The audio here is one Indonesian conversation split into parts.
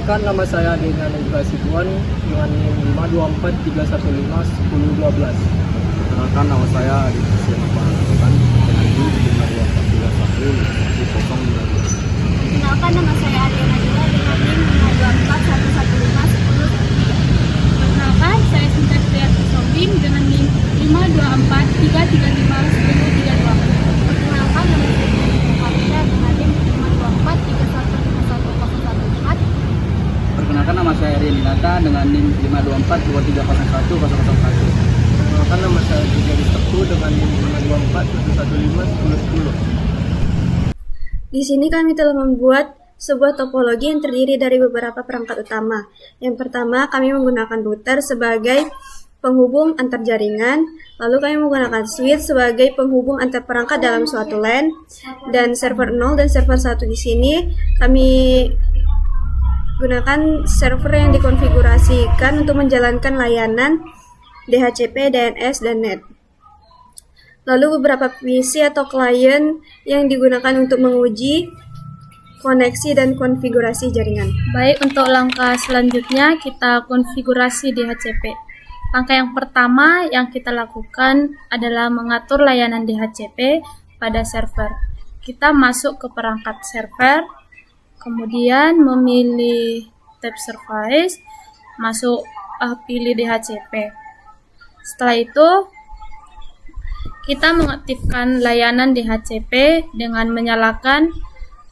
Perkenalkan, nama saya Dena Negara Situan dengan NIM 52431510212. Perkenalkan, nama saya Adi Siana Pangan dengan NIM 524315102. Perkenalkan, nama saya Ariana Dila dengan NIM 524115110. Perkenalkan, saya Sinta Triati Sobin dengan NIM 52433511032. Perkenalkan, nama saya Farida dengan NIM 52431511014. Perkenalkan, nama saya Rian Dinata dengan NIM 52423010101. Perkenalkan, nama saya Jujari Teku dengan NIM 524115110. Di sini kami telah membuat sebuah topologi yang terdiri dari beberapa perangkat utama. Yang pertama, kami menggunakan router sebagai penghubung antar jaringan, lalu kami menggunakan switch sebagai penghubung antar perangkat dalam suatu LAN, dan server 0 dan server 1 di sini kami gunakan server yang dikonfigurasikan untuk menjalankan layanan DHCP, DNS, dan NET. Lalu beberapa PC atau klien yang digunakan untuk menguji koneksi dan konfigurasi jaringan. Baik, untuk langkah selanjutnya kita konfigurasi DHCP. Langkah yang pertama yang kita lakukan adalah mengatur layanan DHCP pada server. Kita masuk ke perangkat server, kemudian memilih tab service, pilih DHCP. Setelah itu kita mengaktifkan layanan DHCP dengan menyalakan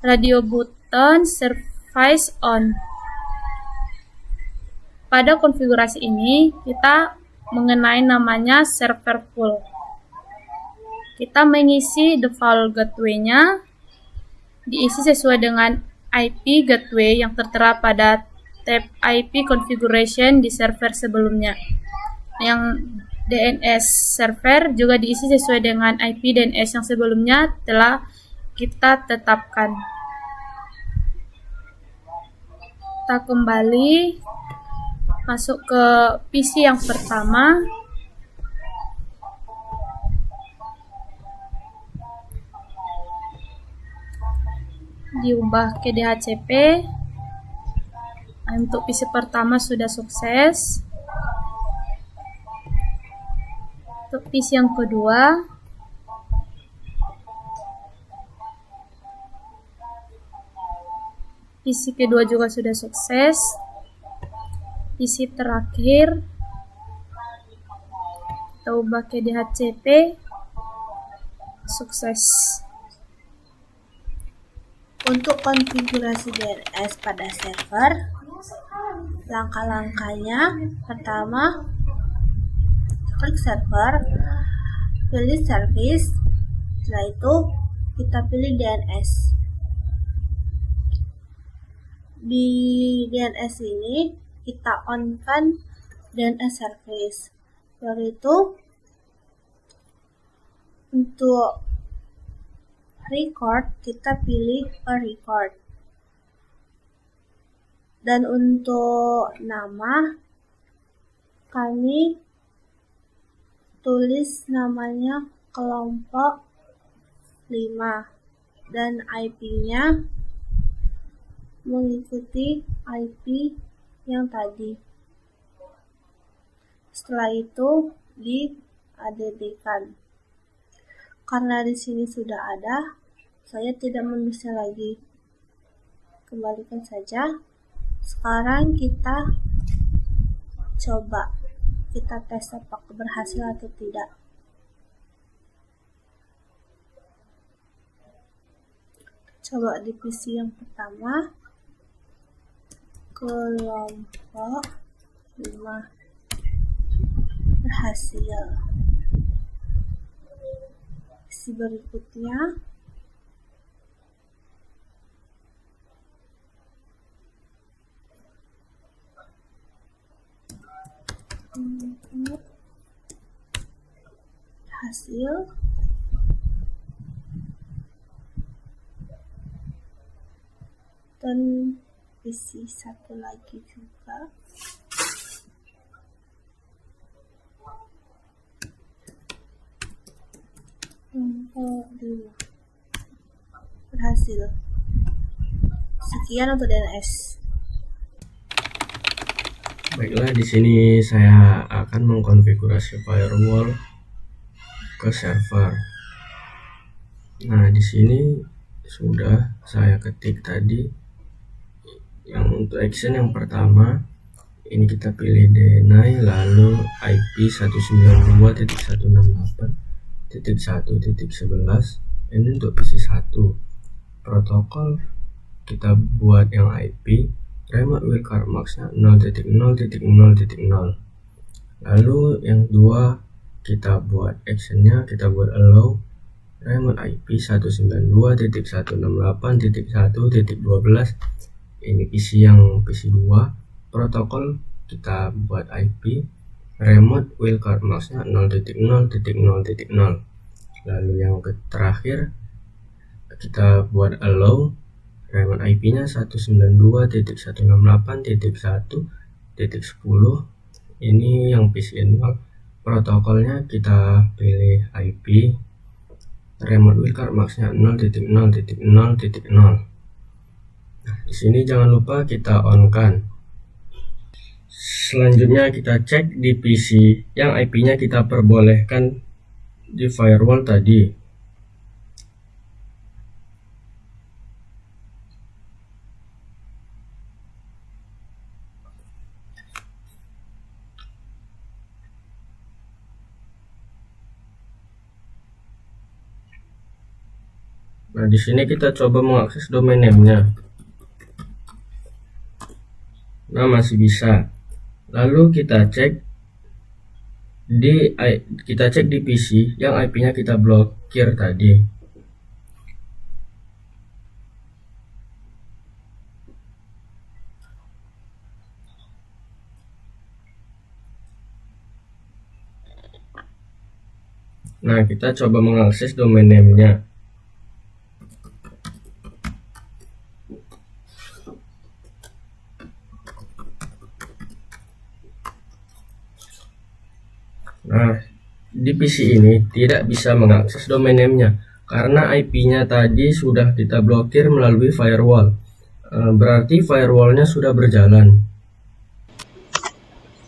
radio button service on. Pada konfigurasi ini, kita mengenai namanya server pool. Kita mengisi default gateway-nya, diisi sesuai dengan IP gateway yang tertera pada tab IP configuration di server sebelumnya. Yang DNS server juga diisi sesuai dengan IP DNS yang sebelumnya telah kita tetapkan. Kita kembali masuk ke PC yang pertama. Diubah ke DHCP. Untuk PC pertama sudah sukses. Untuk PC yang kedua, PC kedua juga sudah sukses. PC terakhir kita ubah ke DHCP, sukses. Untuk konfigurasi DNS pada server, langkah-langkahnya pertama, klik server, pilih service, setelah itu kita pilih DNS. Di DNS ini kita on kan DNS service. Lalu itu untuk record kita pilih a record. Dan untuk nama kami tulis namanya kelompok 5 dan IP-nya mengikuti IP yang tadi. Setelah itu di-add-kan. Karena di sini sudah ada, saya tidak menulisnya lagi. Kembalikan saja. Sekarang kita coba. Kita tes apakah berhasil atau tidak. Coba di PC yang pertama, kelompok 5 berhasil. PC berikutnya, hasil. Dan PC satu lagi juga. Berhasil. Sekian untuk DNS. Baiklah, di sini saya akan mengkonfigurasi firewall ke server. Nah, di sini sudah saya ketik tadi. Yang untuk action yang pertama, ini kita pilih deny, lalu IP 192.168.1.11. Ini untuk PC1. Protokol kita buat yang IP remote wildcard max-nya 0.0.0.0. Lalu yang dua kita buat actionnya, kita buat allow remote IP 192.168.1.12. ini PC yang PC2. Protokol kita buat IP remote wildcard max-nya 0.0.0.0. Lalu yang terakhir kita buat allow remote IP-nya 192.168.1.10. Ini yang PC0. Protokolnya kita pilih IP remote wildcard max-nya 0.0.0.0. Nah, di sini jangan lupa kita on-kan. Selanjutnya kita cek di PC yang IP-nya kita perbolehkan di firewall tadi. Nah, di sini kita coba mengakses domain name-nya. Nah, masih bisa. Lalu kita cek di PC yang IP-nya kita blokir tadi. Nah, kita coba mengakses domain name-nya. Nah, di PC ini tidak bisa mengakses domain name-nya karena IP-nya tadi sudah kita blokir melalui firewall. Berarti firewall-nya sudah berjalan.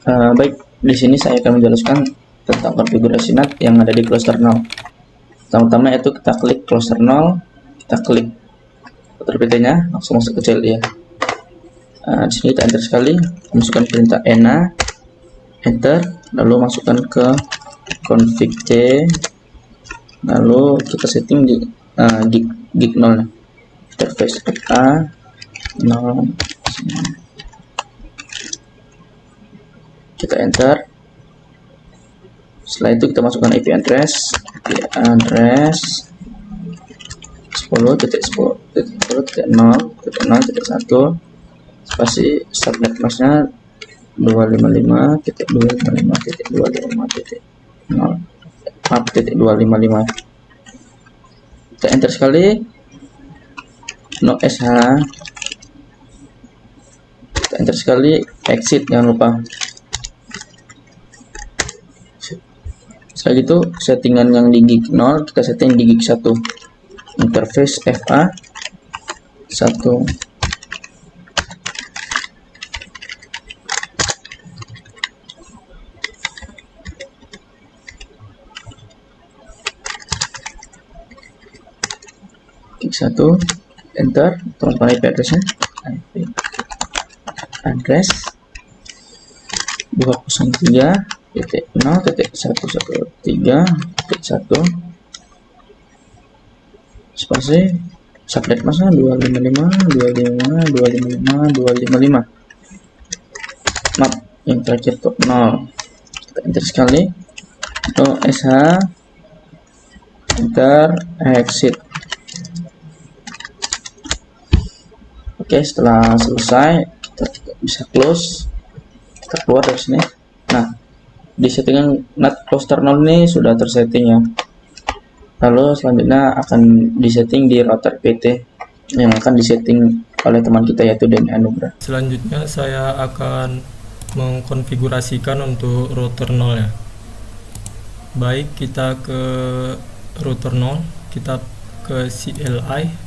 Baik, di sini saya akan menjelaskan tentang konfigurasi NAT yang ada di cluster 0. Pertama yaitu kita klik cluster 0, kita klik router PT-nya, langsung masuk ke CLI ya. Di sini kita enter sekali, masukkan perintah ENA, enter, lalu masukkan ke config C, lalu kita setting di gig 0 interface FA 0, kita enter. Setelah itu kita masukkan IP address 10.10.0.0.1 spasi subnet mask-nya 255.255.255.0 kita enter sekali, no SH, kita enter sekali, exit jangan lupa. Setelah itu settingan yang di gig 0 kita setting di gig 1, interface FA 1. Gig 1, enter, temukan IP address-nya, IP address 203.0.113.1 spasi subnet mask-nya 255.255.255. Map yang terakhir top 0, kita enter sekali, no SH, enter, exit. Oke, setelah selesai kita bisa close, kita keluar dari sini. Nah, di settingan NAT cluster 0 ini sudah tersetting ya. Lalu selanjutnya akan disetting di router PT yang akan disetting oleh teman kita yaitu Denny Anugrah. Selanjutnya saya akan mengkonfigurasikan untuk router 0 ya. Baik, kita ke router 0, kita ke CLI,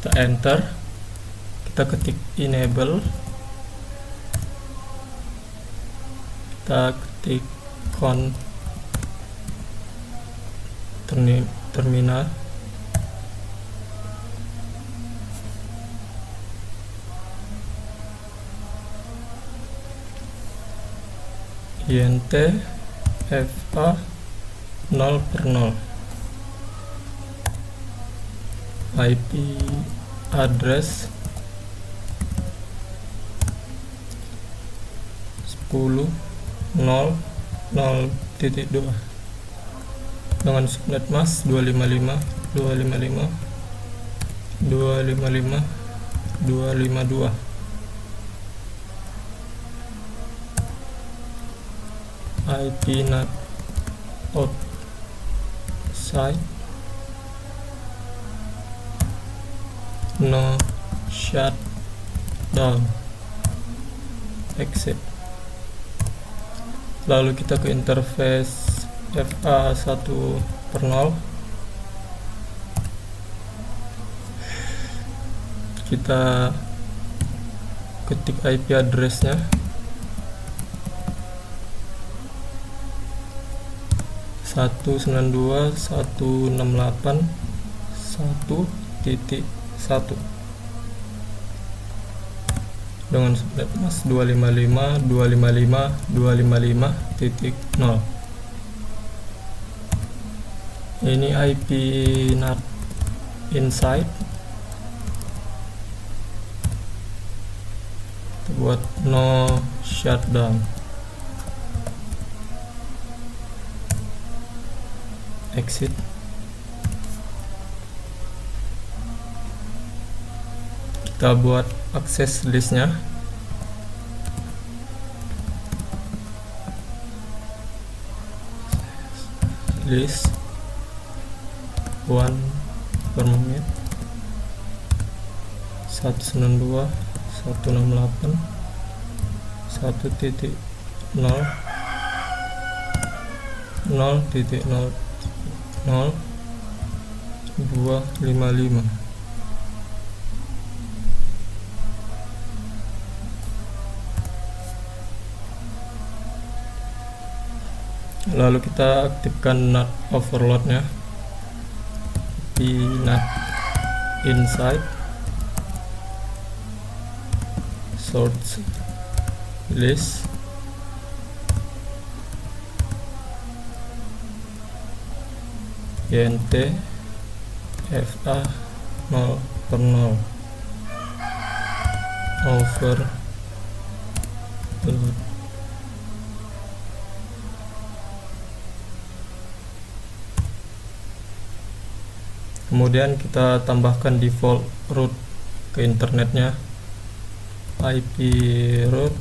kita enter, kita ketik enable, kita ketik terminal. int fa 0/0 IP address 10.0.0.2 dengan subnet mask 255.255.255.252. IP NAT outside no shutdown exit. Lalu kita ke interface FA 1/0. Kita ketik IP addressnya 192.168.1.1 dengan subnet mask 255.255.255.0. Ini IP NAT inside. Kita buat no shutdown exit. Kita buat akses listnya. List 1 per menit 192.168.1.0 0.0.255. Lalu kita aktifkan NAT overloadnya, NAT inside source list int fa 0/0 overload. Kemudian kita tambahkan default route ke internetnya, IP route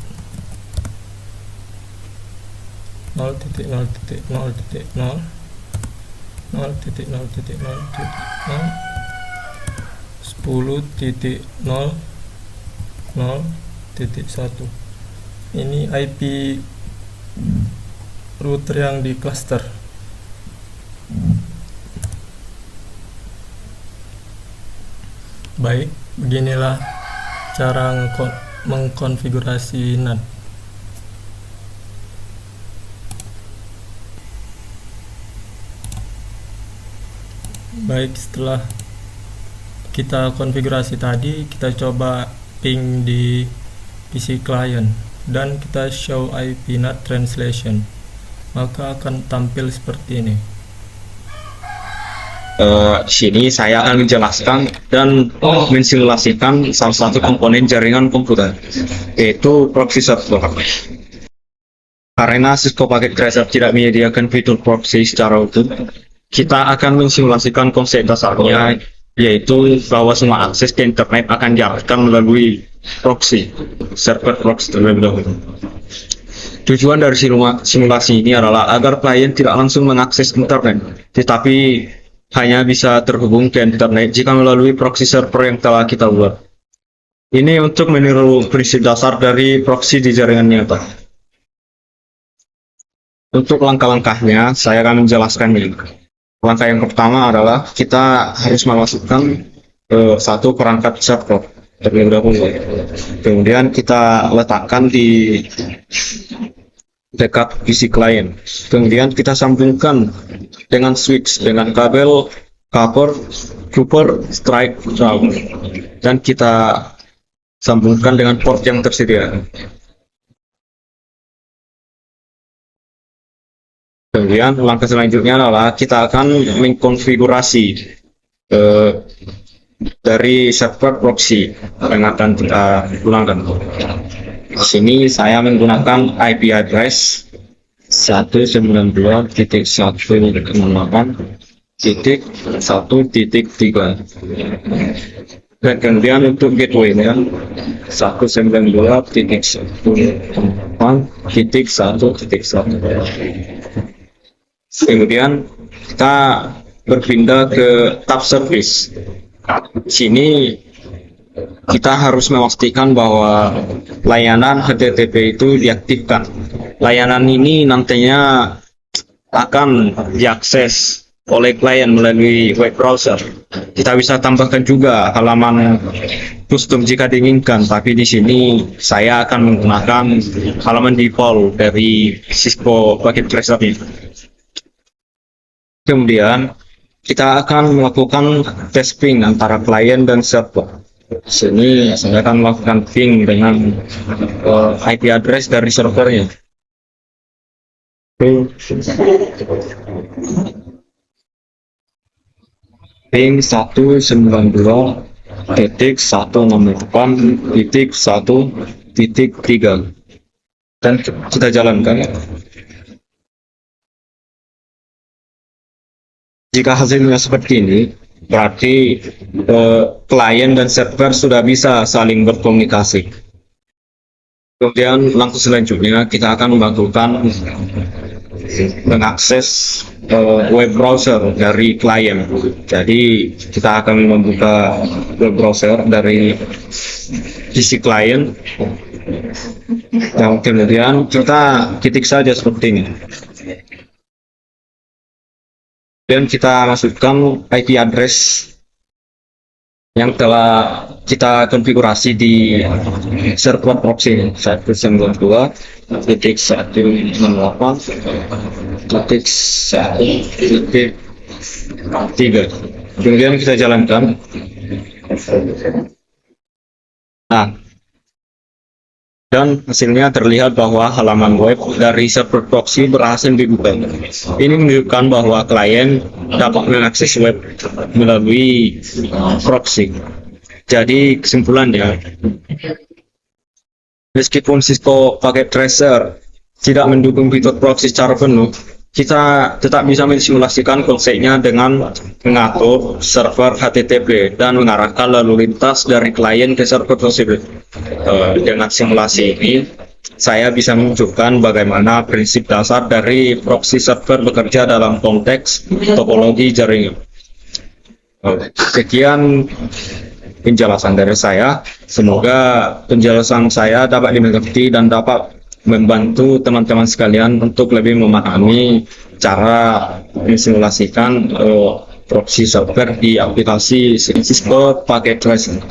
0.0.0.0 10.0.0.1. Ini IP router yang di cluster. Baik, beginilah cara mengkonfigurasi NAT. Baik, setelah kita konfigurasi tadi, kita coba ping di PC client dan kita show IP NAT translation, maka akan tampil seperti ini. Di sini saya akan menjelaskan dan mensimulasikan salah satu komponen jaringan komputer, yaitu proxy server. Karena Cisco Packet Tracer tidak menyediakan fitur proxy secara utuh, kita akan mensimulasikan konsep dasarnya, yaitu bahwa semua akses ke internet akan diarahkan melalui proxy, server proxy terlebih dahulu. Tujuan dari simulasi ini adalah agar klien tidak langsung mengakses internet, tetapi hanya bisa terhubung ke internet jika melalui proxy server yang telah kita buat. Ini untuk meniru prinsip dasar dari proxy di jaringan nyata. Untuk langkah-langkahnya, saya akan menjelaskan ini. Langkah yang pertama adalah kita harus memasukkan satu perangkat server terlebih dahulu. Kemudian kita letakkan di dekat PC client. Kemudian kita sambungkan dengan switch dengan kabel copper strike ground, dan kita sambungkan dengan port yang tersedia. Kemudian langkah selanjutnya adalah kita akan mengkonfigurasi dari server proxy yang akan kita gunakan. Di sini saya menggunakan IP address 192.168.1.3, dan kemudian untuk gateway-nya 192.168.1.1. Kemudian kita berpindah ke tab service. Di sini kita harus memastikan bahwa layanan HTTP itu diaktifkan. Layanan ini nantinya akan diakses oleh klien melalui web browser. Kita bisa tambahkan juga halaman custom jika diinginkan, tapi di sini saya akan menggunakan halaman default dari Cisco Packet Tracer ini. Kemudian kita akan melakukan tes ping antara klien dan server. Di sini saya akan melakukan ping dengan IP address dari servernya. Ping 192.168.1.3, dan kita jalankan. Jika hasilnya seperti ini, berarti klien dan server sudah bisa saling berkomunikasi. Kemudian langkah selanjutnya kita akan melakukan mengakses web browser dari klien. Jadi kita akan membuka web browser dari PC klien, dan kemudian kita ketik saja seperti ini. Dan kita masukkan IP address yang telah kita konfigurasi di server proxy 192.168.1.3. Kemudian kita jalankan. Nah, dan hasilnya terlihat bahwa halaman web dari server proxy berhasil dibuka. Ini menunjukkan bahwa klien dapat mengakses web melalui proxy. Jadi kesimpulannya, meskipun Cisco Packet Tracer tidak mendukung fitur proxy secara penuh, kita tetap bisa mensimulasikan konsepnya dengan mengatur server HTTP dan mengarahkan lalu lintas dari klien ke server tersebut. Dengan simulasi ini, saya bisa menunjukkan bagaimana prinsip dasar dari proxy server bekerja dalam konteks topologi jaringan. Sekian penjelasan dari saya. Semoga penjelasan saya dapat dimengerti dan dapat membantu teman-teman sekalian untuk lebih memahami cara mensimulasikan proxy server di aplikasi Cisco Packet Tracer.